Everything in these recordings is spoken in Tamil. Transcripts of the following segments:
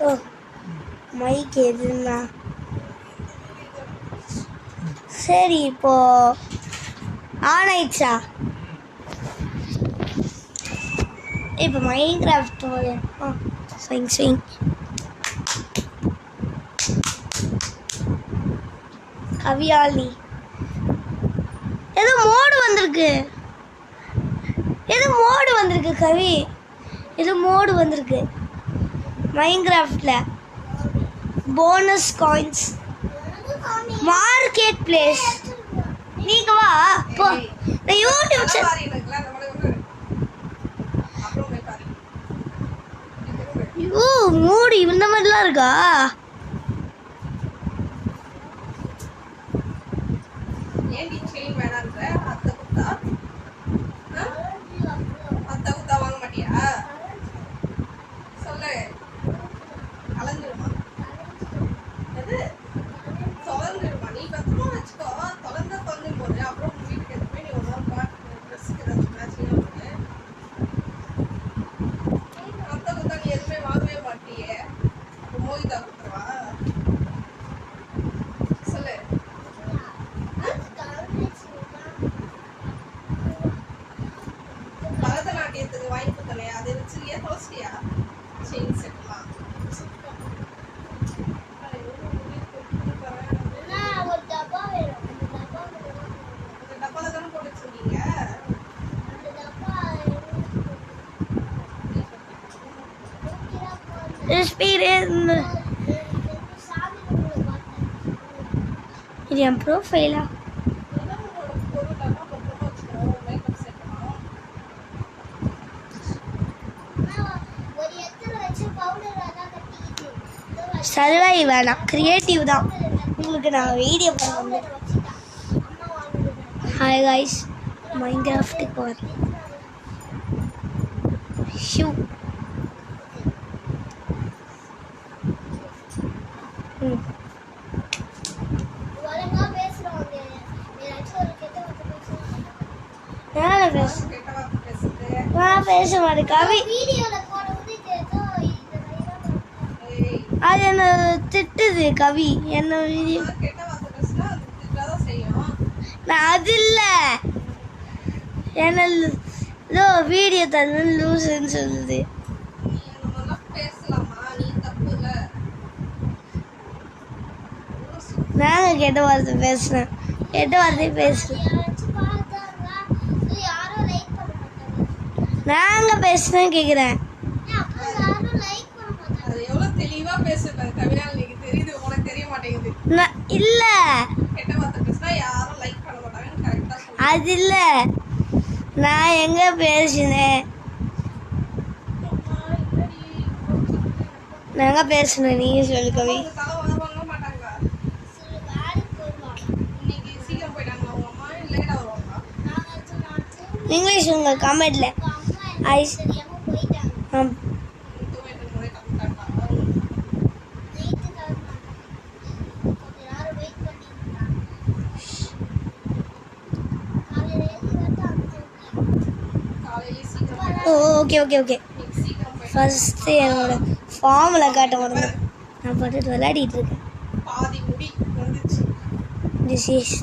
ஓ மைக் எதுனா சரி இப்போ ஆன் ஆயிடுச்சா இப்போ மைன்கிராஃப்ட் ஸ்விங் ஸ்விங் கவியாலி ஏதோ மோடு வந்திருக்கு கவி ஏதோ மோடு வந்திருக்கு மைன்கிராஃப்ட்ல போனஸ் காயின்ஸ் மார்க்கெட் பிளேஸ் நீங்க வா போ நான் யூடியூப் மூடி இந்த மாதிரிலாம் இருக்கா இது என் ப்ரோஃபைலா சர்வை வேணாம் கிரியேட்டிவ் தான் உங்களுக்கு நான் வீடியோ பண்ண ஹாய் காய்ஸ் மைன்கிராஃப்ட்டுக்கு வரேன் ஷூ பேச மாட்டேன் கவி அது என்ன திட்டுது கவி என்ன வீடியோ நான் அது இல்லை என்ன ஏதோ வீடியோ தந்து லூசுன்னு சொல்லுது நாங்கள் கெட்ட வார்த்தை பேசுகிறேன் நாங்கள் பேசுகிறேன் கேட்குறேன் இல்லை அது இல்லை நான் எங்க பேசினேன் நாங்க பேசுனேன் நீங்க சொல்லு கவி இங்கிலீஷ் உங்க கமெண்ட்ல ஐஸ் ஓகே ஓகே ஓகே ஃபர்ஸ்ட் என்னோட ஃபார்மில் காட்ட மாட்டேன் நான் பார்த்துட்டு விளையாடிட்டு இருக்கேன் திஸ் இஸ்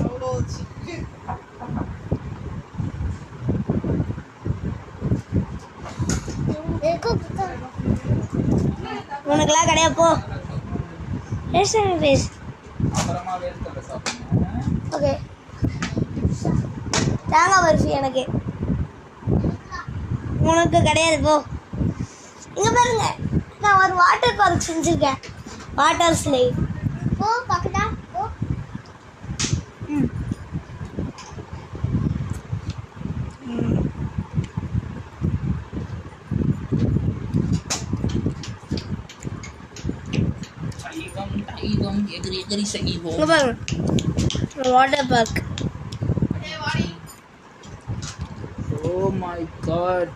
உனக்குலாம் கிடையாது போ பேச ஓகே தேங்காய் பர்ஃபி எனக்கு உனக்கு கிடையாது போ இங்க பாருங்க நான் ஒரு வாட்டர் பார்க் செஞ்சிருக்கேன் வாட்டர் ஸ்லைட் போ பக்கடா போ எகிரி செய்வோம் இங்க பாருங்க water park Oh my god.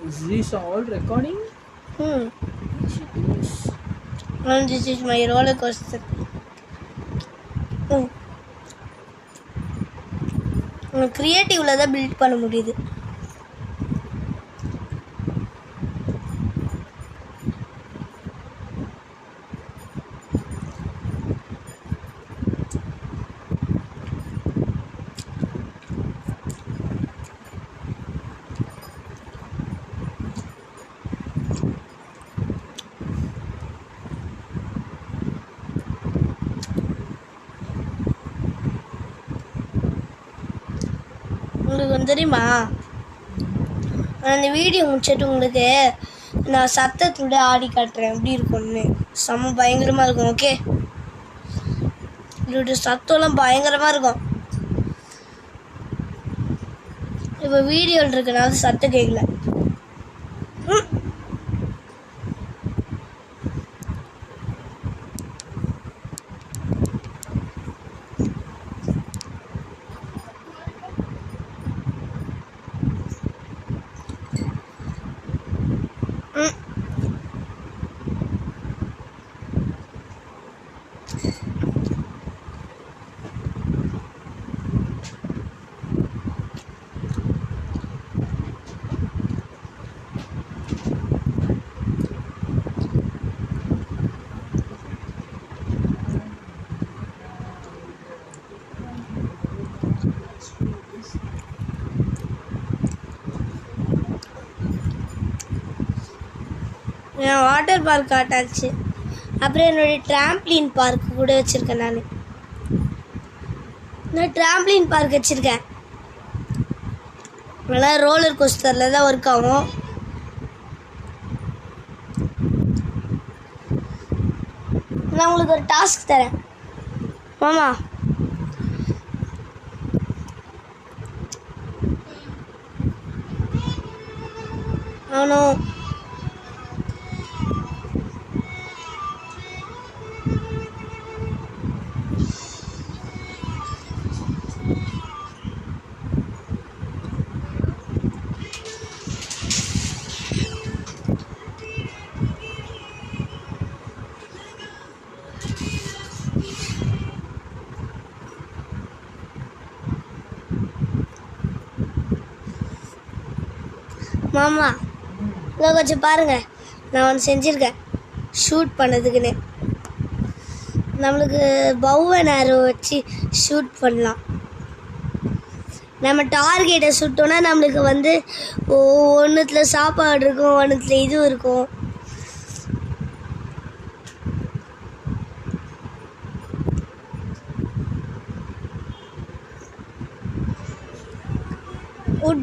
Is this all recording? Yes. And this is my roller coaster. கிரியேட்டிவ்ல தான் பில்ட் பண்ண முடியுது உங்களுக்கு வந்து தெரியுமா, நான் இந்த வீடியோ முடிச்சிட்டு உங்களுக்கு நான் சத்தத்தோட ஆடி காட்டுறேன் எப்படி இருக்கும்னு. செம்ம பயங்கரமாக இருக்கும். ஓகே, இதோட சத்தம்லாம் பயங்கரமாக இருக்கும். இப்போ வீடியோவில் இருக்கனால சத்தம் கேட்கல. நான் வாட்டர் பார்க் காட்டாச்சு. அப்புறம் என்னுடைய ட்ராம்ப்ளின் பார்க் கூட வச்சுருக்கேன். நான் ட்ராம்ப்ளின் பார்க் வச்சுருக்கேன். நல்லா ரோலர் கோஸ்டரில் தான் ஒர்க் ஆகும். நான் உங்களுக்கு ஒரு டாஸ்க் தரேன் மாமா. ஆனும் மாமா இதை கொஞ்சம் பாருங்கள், நான் ஒன்று செஞ்சுருக்கேன் ஷூட் பண்ணதுக்குன்னு. நம்மளுக்கு பவ் அண்ட் ஆரோ வச்சு ஷூட் பண்ணலாம். நம்ம டார்கெட்டை சுட்டோன்னா நம்மளுக்கு வந்து ஒன்றுத்தில் சாப்பாடு இருக்கும், ஒன்றுத்தில் இதுவும் இருக்கும்.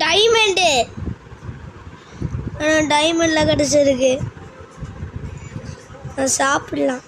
டைமண்டு டைமண்ட்லாம் கிடச்சிருக்கு, நான் சாப்பிடலாம்.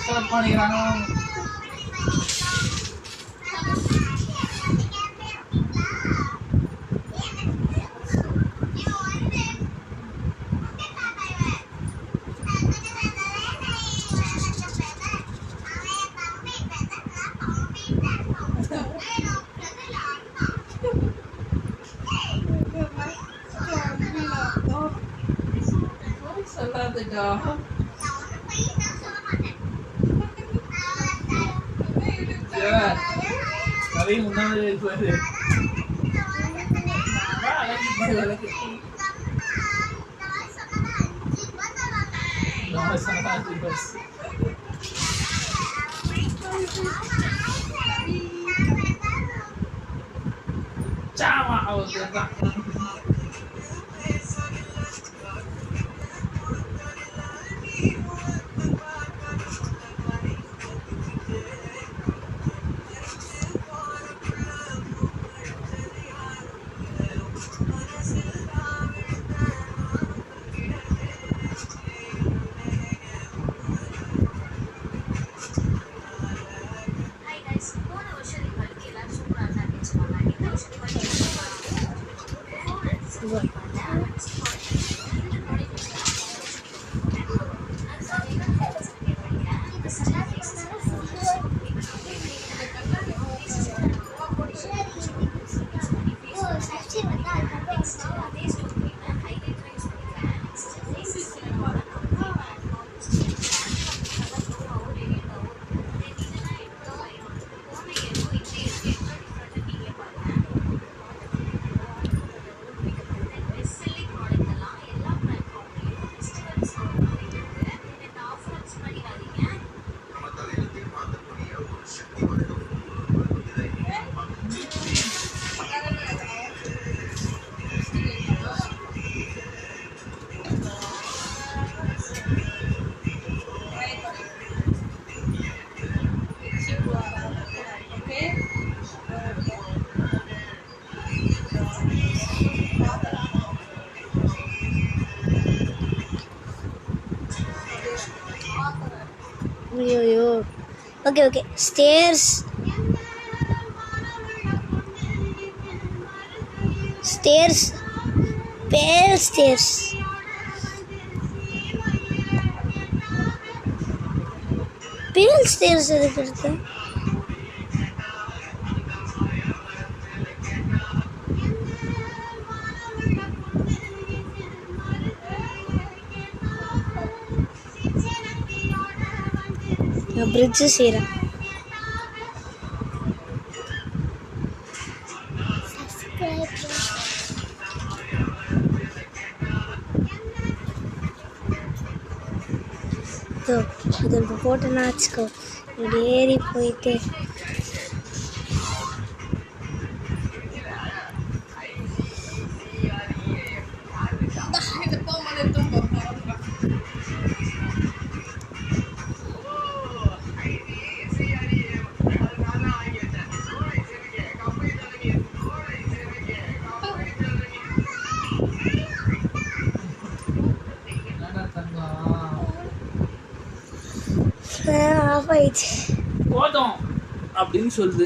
ஸ்டார்ட் பண்ணிக்கிறாங்க. சொல்லாதடா. கதை முன்னாடி இருப்பாரு. அழகு Ciao, ஐயோ ஓகே ஓகே ஸ்டேர்ஸ் ஸ்டேர்ஸ் பேல் ஸ்டேர்ஸ் பேல் ஸ்டேர்ஸ் எதுக்கு இருக்கு நான் பிரிட்ஜ் செய்கிறேன் இது போட்டோன்னா வச்சுக்கோ இப்படி ஏறி போயிட்டு ஆஃப் ஆயிடுச்சு போதும் அப்படின்னு சொல்லுது.